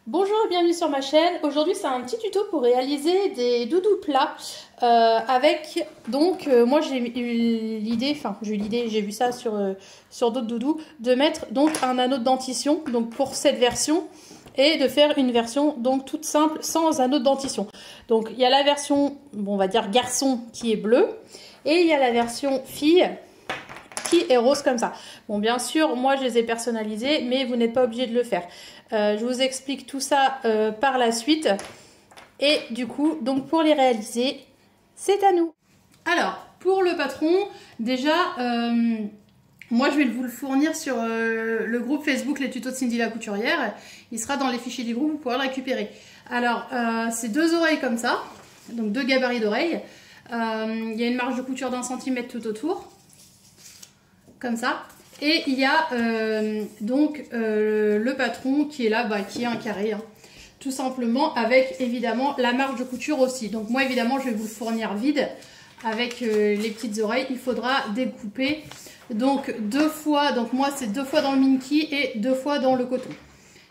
Bonjour et bienvenue sur ma chaîne. Aujourd'hui c'est un petit tuto pour réaliser des doudous plats avec moi j'ai eu l'idée, j'ai vu ça sur d'autres doudous, de mettre donc un anneau de dentition donc pour cette version et de faire une version donc toute simple sans anneau de dentition. Donc il y a la version on va dire garçon qui est bleu et il y a la version fille qui est rose comme ça. Bon, bien sûr, moi je les ai personnalisés, mais vous n'êtes pas obligé de le faire. Je vous explique tout ça par la suite. Et du coup, donc pour les réaliser, c'est à nous. Alors, pour le patron, déjà, moi je vais vous le fournir sur le groupe Facebook Les Tutos de Cindy la Couturière. Il sera dans les fichiers du groupe, vous pourrez le récupérer. Alors, c'est 2 oreilles comme ça, donc 2 gabarits d'oreilles. Il y a une marge de couture d'1 cm tout autour. Comme ça, et il y a le patron qui est là, qui est un carré, hein, tout simplement, avec évidemment la marge de couture aussi. Donc moi évidemment je vais vous le fournir vide avec les petites oreilles. Il faudra découper donc 2 fois, donc moi c'est 2 fois dans le minky et 2 fois dans le coton.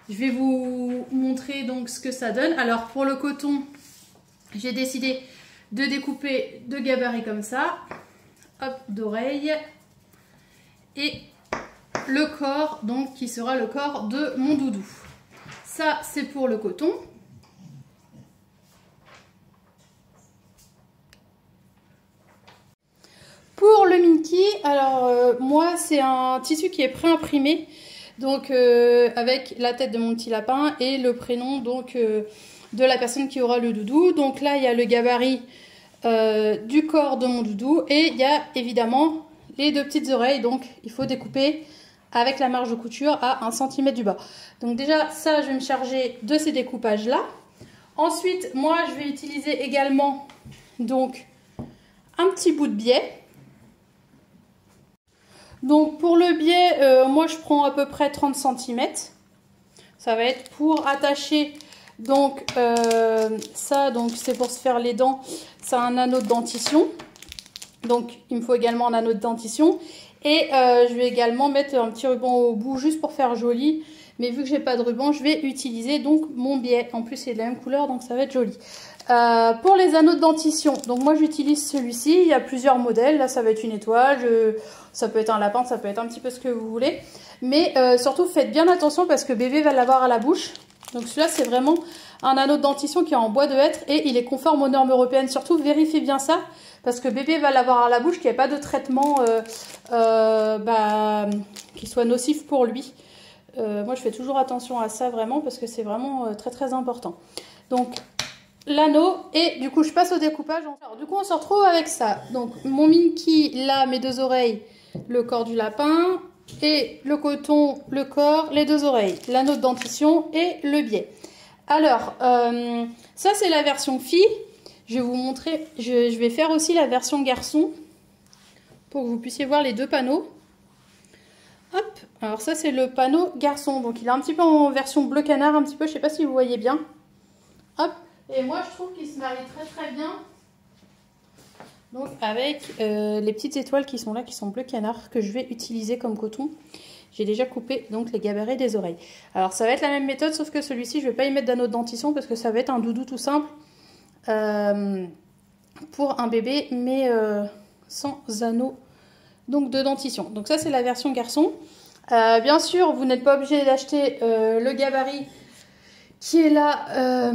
Je vais vous montrer donc ce que ça donne. Alors pour le coton, j'ai décidé de découper 2 gabarits comme ça, hop, d'oreilles. Et le corps, donc, qui sera le corps de mon doudou. Ça, c'est pour le coton. Pour le minky, alors, moi, c'est un tissu qui est pré-imprimé. Donc, avec la tête de mon petit lapin et le prénom, donc, de la personne qui aura le doudou. Donc là, il y a le gabarit du corps de mon doudou. Et il y a, évidemment, les 2 petites oreilles, donc il faut découper avec la marge de couture à 1 cm du bas. Donc déjà ça, je vais me charger de ces découpages là. Ensuite, moi je vais utiliser également donc un petit bout de biais. Donc pour le biais, moi je prends à peu près 30 cm. Ça va être pour attacher donc ça, donc c'est pour se faire les dents, c'est un anneau de dentition. Donc il me faut également un anneau de dentition et je vais également mettre un petit ruban au bout juste pour faire joli, mais vu que j'ai pas de ruban, je vais utiliser donc mon biais. En plus c'est de la même couleur, donc ça va être joli. Pour les anneaux de dentition, donc moi j'utilise celui-ci. Il y a plusieurs modèles. Là ça va être une étoile, ça peut être un lapin, ça peut être un petit peu ce que vous voulez, mais surtout faites bien attention parce que bébé va l'avoir à la bouche. Donc celui-là c'est vraiment un anneau de dentition qui est en bois de hêtre et il est conforme aux normes européennes. Surtout vérifiez bien ça parce que bébé va l'avoir à la bouche, qu'il n'y ait pas de traitement qui soit nocif pour lui. Moi je fais toujours attention à ça vraiment parce que c'est vraiment très très important. Donc l'anneau, et du coup je passe au découpage. Alors, du coup on se retrouve avec ça. Donc mon minky, là mes 2 oreilles, le corps du lapin, et le coton, le corps, les 2 oreilles, l'anneau de dentition et le biais. Alors ça c'est la version fille. Je vais vous montrer, je vais faire aussi la version garçon pour que vous puissiez voir les 2 panneaux. Hop, alors ça c'est le panneau garçon, donc il est un petit peu en version bleu canard, un petit peu, je sais pas si vous voyez bien. Hop, et moi je trouve qu'il se marie très très bien. Donc avec les petites étoiles qui sont là, qui sont bleu canard, que je vais utiliser comme coton. J'ai déjà coupé donc les gabarits des oreilles. Alors ça va être la même méthode, sauf que celui-ci je vais pas y mettre d'anneau de dentition parce que ça va être un doudou tout simple. Pour un bébé, mais sans anneau donc de dentition. Donc ça c'est la version garçon. Bien sûr vous n'êtes pas obligé d'acheter le gabarit qui est là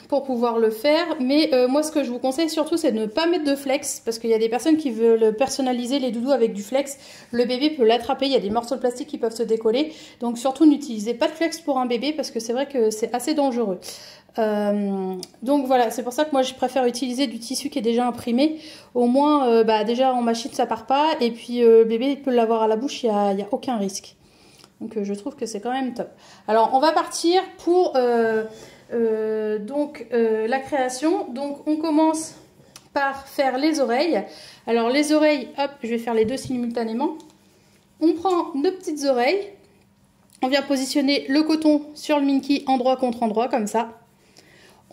pour pouvoir le faire, mais moi ce que je vous conseille surtout c'est de ne pas mettre de flex parce qu'il y a des personnes qui veulent personnaliser les doudous avec du flex. Le bébé peut l'attraper, il y a des morceaux de plastique qui peuvent se décoller, donc surtout n'utilisez pas de flex pour un bébé parce que c'est vrai que c'est assez dangereux. Donc voilà, c'est pour ça que moi je préfère utiliser du tissu qui est déjà imprimé. Au moins déjà en machine ça part pas, et puis le bébé peut l'avoir à la bouche, il n'y a aucun risque. Donc je trouve que c'est quand même top. Alors on va partir pour la création. Donc on commence par faire les oreilles. Alors les oreilles, hop, je vais faire les 2 simultanément. On prend nos petites oreilles. On vient positionner le coton sur le minky endroit contre endroit comme ça.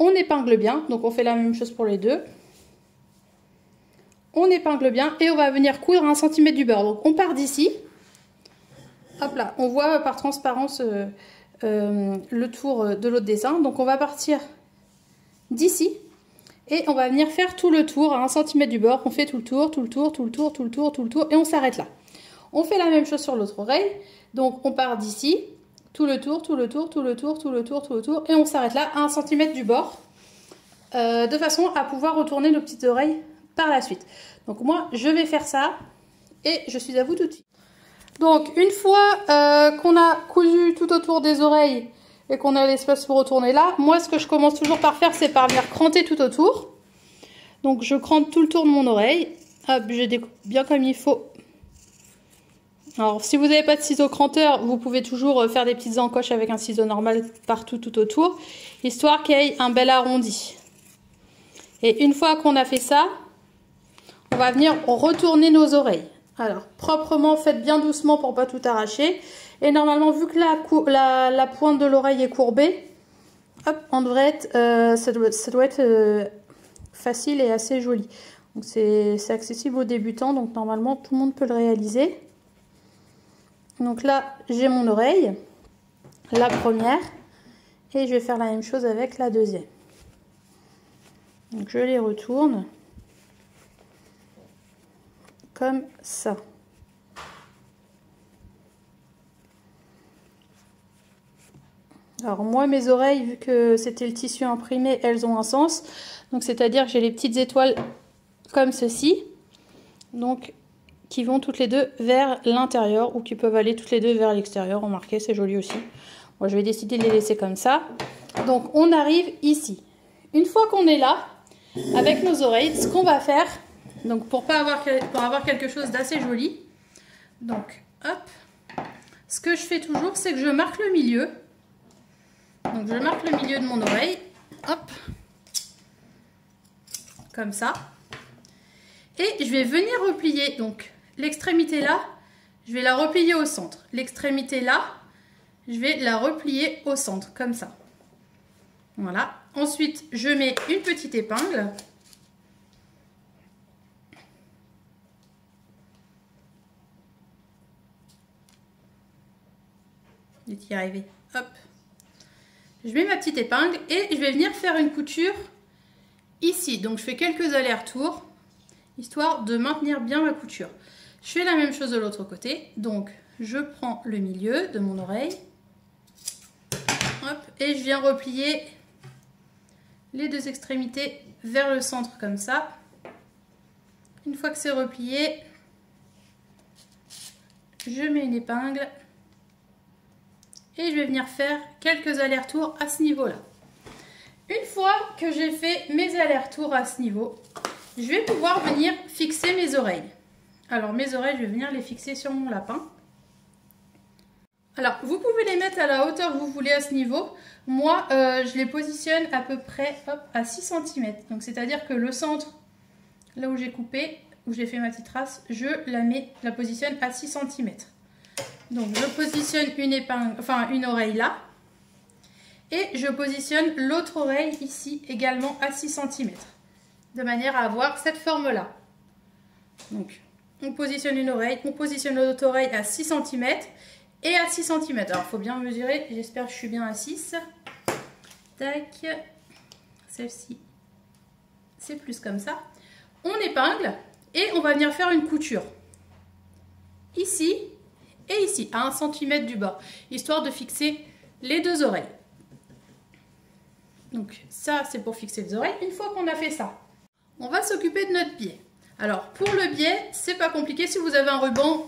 On épingle bien, donc on fait la même chose pour les 2. On épingle bien et on va venir coudre à 1 cm du bord. Donc on part d'ici. Hop là, on voit par transparence le tour de l'autre dessin. Donc on va partir d'ici et on va venir faire tout le tour à 1 cm du bord. On fait tout le tour, tout le tour, tout le tour, tout le tour, tout le tour et on s'arrête là. On fait la même chose sur l'autre oreille. Donc on part d'ici, tout le tour, tout le tour, tout le tour, tout le tour, tout le tour et on s'arrête là à 1 cm du bord de façon à pouvoir retourner nos petites oreilles par la suite. Donc moi je vais faire ça et je suis à vous tout de suite. Donc une fois qu'on a cousu tout autour des oreilles et qu'on a l'espace pour retourner là, moi ce que je commence toujours par faire c'est par venir cranter tout autour. Donc je crante tout le tour de mon oreille, hop, je découpe bien comme il faut. Alors si vous n'avez pas de ciseaux cranteurs, vous pouvez toujours faire des petites encoches avec un ciseau normal partout tout autour, histoire qu'il y ait un bel arrondi. Et une fois qu'on a fait ça, on va venir retourner nos oreilles. Alors, proprement, faites bien doucement pour pas tout arracher. Et normalement, vu que la pointe de l'oreille est courbée, hop, on devrait être, ça doit être facile et assez joli. Donc, c'est accessible aux débutants, donc normalement, tout le monde peut le réaliser. Donc là, j'ai mon oreille, la première, et je vais faire la même chose avec la deuxième. Donc, je les retourne. Comme ça. Alors moi mes oreilles, vu que c'était le tissu imprimé, elles ont un sens. Donc c'est-à-dire que j'ai les petites étoiles comme ceci. Donc qui vont toutes les deux vers l'intérieur ou qui peuvent aller toutes les deux vers l'extérieur. Remarquez, c'est joli aussi. Moi je vais décider de les laisser comme ça. Donc on arrive ici. Une fois qu'on est là, avec nos oreilles, ce qu'on va faire... Donc pour avoir quelque chose d'assez joli, donc hop, ce que je fais toujours c'est que je marque le milieu. Donc je marque le milieu de mon oreille, hop, comme ça. Et je vais venir replier, donc l'extrémité là, je vais la replier au centre. L'extrémité là, je vais la replier au centre, comme ça. Voilà. Ensuite, je mets une petite épingle. Y arriver. Hop. Je mets ma petite épingle et je vais venir faire une couture ici. Donc je fais quelques allers-retours histoire de maintenir bien ma couture. Je fais la même chose de l'autre côté. Donc je prends le milieu de mon oreille. Hop, et je viens replier les deux extrémités vers le centre comme ça. Une fois que c'est replié, je mets une épingle. Et je vais venir faire quelques allers-retours à ce niveau-là. Une fois que j'ai fait mes allers-retours à ce niveau, je vais pouvoir venir fixer mes oreilles. Alors mes oreilles, je vais venir les fixer sur mon lapin. Alors vous pouvez les mettre à la hauteur que vous voulez à ce niveau. Moi, je les positionne à peu près hop, à 6 cm. Donc c'est-à-dire que le centre, là où j'ai coupé, où j'ai fait ma petite trace, je la positionne à 6 cm. Donc je positionne une épingle, enfin une oreille là. Et je positionne l'autre oreille ici également à 6 cm. De manière à avoir cette forme là. Donc on positionne une oreille, on positionne l'autre oreille à 6 cm et à 6 cm. Alors il faut bien mesurer, j'espère que je suis bien à 6. Tac. Celle-ci, c'est plus comme ça. On épingle et on va venir faire une couture. Ici. Et ici, à 1 cm du bord, histoire de fixer les deux oreilles. Donc ça, c'est pour fixer les oreilles. Une fois qu'on a fait ça, on va s'occuper de notre biais. Alors, pour le biais, c'est pas compliqué. Si vous avez un ruban,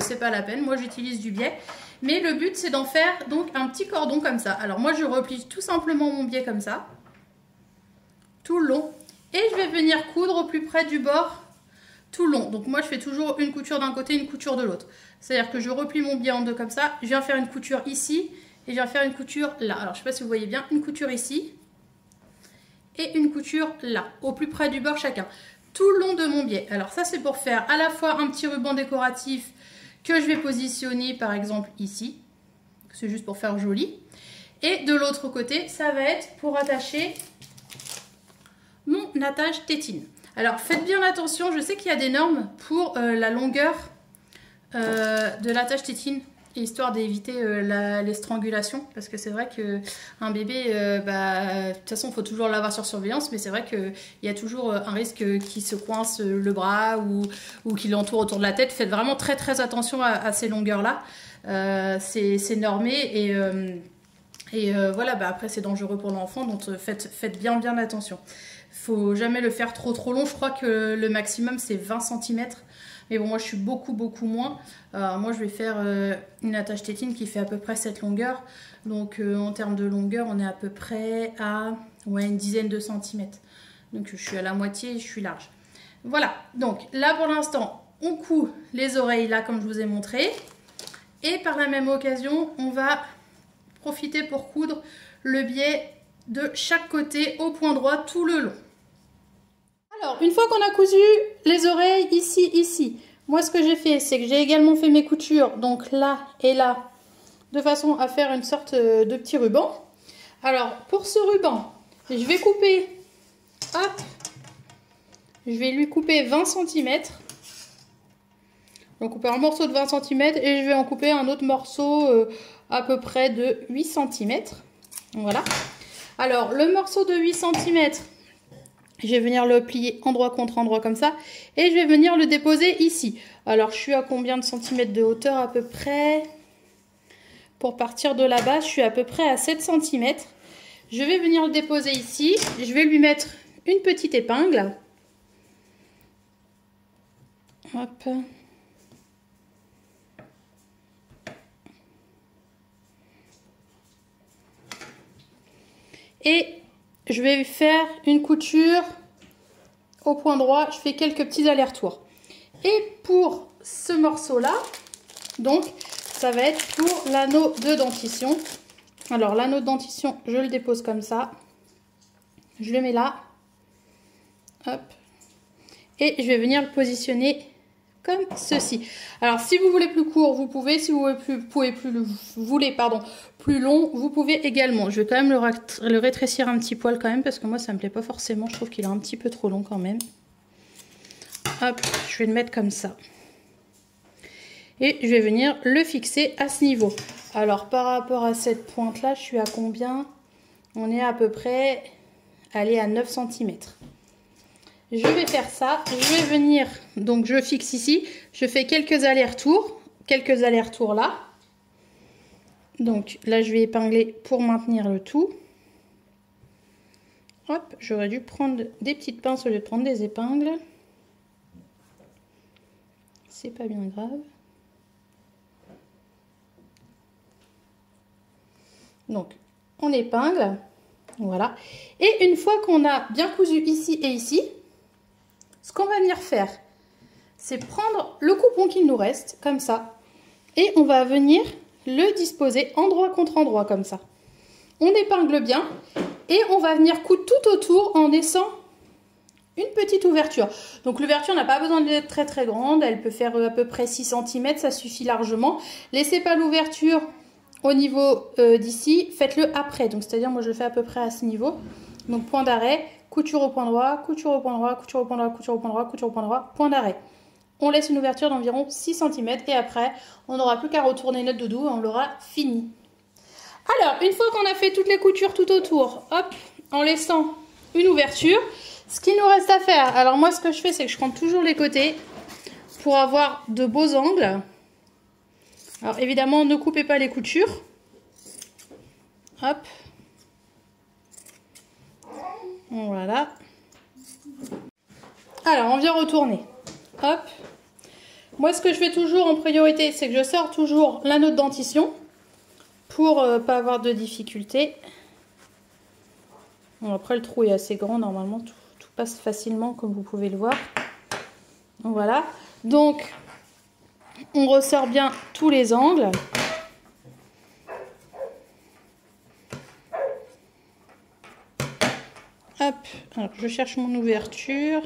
c'est pas la peine. Moi, j'utilise du biais. Mais le but, c'est d'en faire donc un petit cordon comme ça. Alors, moi, je replie tout simplement mon biais comme ça, tout le long. Et je vais venir coudre au plus près du bord tout le long. Donc moi je fais toujours une couture d'un côté, une couture de l'autre. C'est-à-dire que je replie mon biais en deux comme ça, je viens faire une couture ici et je viens faire une couture là. Alors je ne sais pas si vous voyez bien, une couture ici et une couture là, au plus près du bord chacun, tout le long de mon biais. Alors ça c'est pour faire à la fois un petit ruban décoratif que je vais positionner par exemple ici, c'est juste pour faire joli. Et de l'autre côté, ça va être pour attacher mon attache tétine. Alors faites bien attention, je sais qu'il y a des normes pour la longueur de l'attache tétine histoire d'éviter l'estrangulation, parce que c'est vrai qu'un bébé, de toute façon, il faut toujours l'avoir sur surveillance, mais c'est vrai qu'il y a toujours un risque qu'il se coince le bras ou qu'il l'entoure autour de la tête. Faites vraiment très très attention à ces longueurs-là. C'est normé et voilà, après c'est dangereux pour l'enfant, donc faites bien attention. Faut jamais le faire trop long, je crois que le maximum c'est 20 cm. Mais bon, moi je suis beaucoup moins. Moi je vais faire une attache tétine qui fait à peu près cette longueur. Donc en termes de longueur, on est à peu près à une dizaine de centimètres. Donc je suis à la moitié et je suis large. Voilà, donc là pour l'instant, on coud les oreilles là comme je vous ai montré. Et par la même occasion, on va profiter pour coudre le biais de chaque côté au point droit tout le long. Alors, une fois qu'on a cousu les oreilles ici, moi ce que j'ai fait, c'est que j'ai également fait mes coutures, donc là et là, de façon à faire une sorte de petit ruban. Alors, pour ce ruban, je vais couper, hop, je vais lui couper 20 cm. Je vais couper un morceau de 20 cm et je vais en couper un autre morceau à peu près de 8 cm. Voilà. Alors, le morceau de 8 cm, je vais venir le plier endroit contre endroit comme ça. Et je vais venir le déposer ici. Alors, je suis à combien de centimètres de hauteur à peu près? Pour partir de la base, je suis à peu près à 7 cm. Je vais venir le déposer ici. Je vais lui mettre une petite épingle. Hop. Et je vais faire une couture au point droit. Je fais quelques petits allers-retours. Et pour ce morceau-là, donc, ça va être pour l'anneau de dentition. Alors, l'anneau de dentition, je le dépose comme ça. Je le mets là. Hop. Et je vais venir le positionner comme ceci. Alors, si vous voulez plus court, vous pouvez. Si vous voulez plus long, vous pouvez également. Je vais quand même le rétrécir un petit poil quand même, parce que moi, ça me plaît pas forcément. Je trouve qu'il est un petit peu trop long quand même. Hop, je vais le mettre comme ça. Et je vais venir le fixer à ce niveau. Alors, par rapport à cette pointe-là, je suis à combien? On est à peu près, allez, à 9 cm. Je vais faire ça. Je vais venir, donc je fixe ici. Je fais quelques allers-retours. Quelques allers-retours là. Donc là, je vais épingler pour maintenir le tout. Hop, j'aurais dû prendre des petites pinces au lieu de prendre des épingles. C'est pas bien grave. Donc, on épingle. Voilà. Et une fois qu'on a bien cousu ici et ici, ce qu'on va venir faire, c'est prendre le coupon qu'il nous reste, comme ça. Et on va venir le disposer endroit contre endroit, comme ça. On épingle bien. Et on va venir coudre tout autour en laissant une petite ouverture. Donc l'ouverture n'a pas besoin d'être très très grande. Elle peut faire à peu près 6 cm, ça suffit largement. Laissez pas l'ouverture au niveau d'ici, faites-le après. Donc c'est-à-dire moi je le fais à peu près à ce niveau. Donc point d'arrêt, couture au point droit, couture au point droit, couture au point droit, couture au point droit, couture au point droit, point d'arrêt. On laisse une ouverture d'environ 6 cm et après on n'aura plus qu'à retourner notre doudou et on l'aura fini. Alors, une fois qu'on a fait toutes les coutures tout autour, hop, en laissant une ouverture, ce qu'il nous reste à faire, alors moi ce que je fais, c'est que je prends toujours les côtés pour avoir de beaux angles. Alors évidemment, ne coupez pas les coutures. Hop. Voilà. Alors, on vient retourner. Hop. Moi, ce que je fais toujours en priorité, c'est que je sors toujours l'anneau de dentition. Pour pas avoir de difficultés. Bon, après le trou est assez grand, normalement tout passe facilement comme vous pouvez le voir. Voilà, donc on ressort bien tous les angles. Hop, alors je cherche mon ouverture.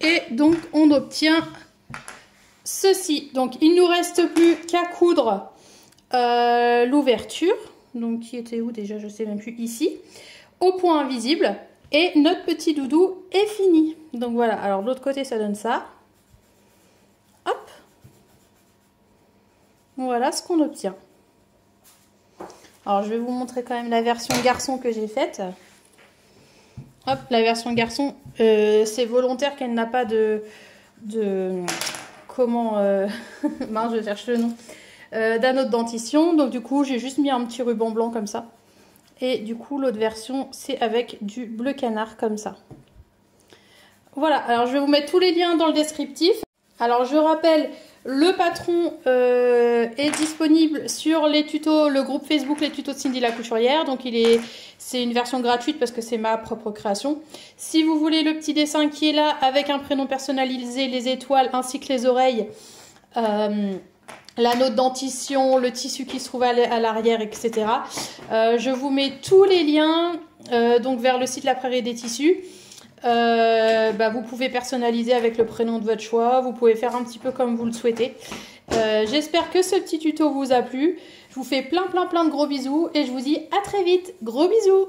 Et donc on obtient ceci. Donc il ne nous reste plus qu'à coudre l'ouverture. Donc qui était où déjà? Je ne sais même plus. Ici. Au point invisible. Et notre petit doudou est fini. Donc voilà. Alors de l'autre côté ça donne ça. Hop. Voilà ce qu'on obtient. Alors je vais vous montrer quand même la version garçon que j'ai faite. Hop, la version garçon, c'est volontaire qu'elle n'a pas comment, mince, je cherche le nom, d'anneau de dentition. Donc du coup, j'ai juste mis un petit ruban blanc comme ça. Et du coup, l'autre version, c'est avec du bleu canard comme ça. Voilà, alors je vais vous mettre tous les liens dans le descriptif. Alors je rappelle, le patron est disponible sur les tutos, le groupe Facebook Les Tutos de Cindy la Couturière. Donc c'est une version gratuite parce que c'est ma propre création. Si vous voulez le petit dessin qui est là avec un prénom personnalisé, les étoiles ainsi que les oreilles, l'anneau de dentition, le tissu qui se trouve à l'arrière, etc. Je vous mets tous les liens donc vers le site La Prairie des Tissus. Vous pouvez personnaliser avec le prénom de votre choix. Vous pouvez faire un petit peu comme vous le souhaitez. J'espère que ce petit tuto vous a plu. Je vous fais plein de gros bisous et je vous dis à très vite. Gros bisous!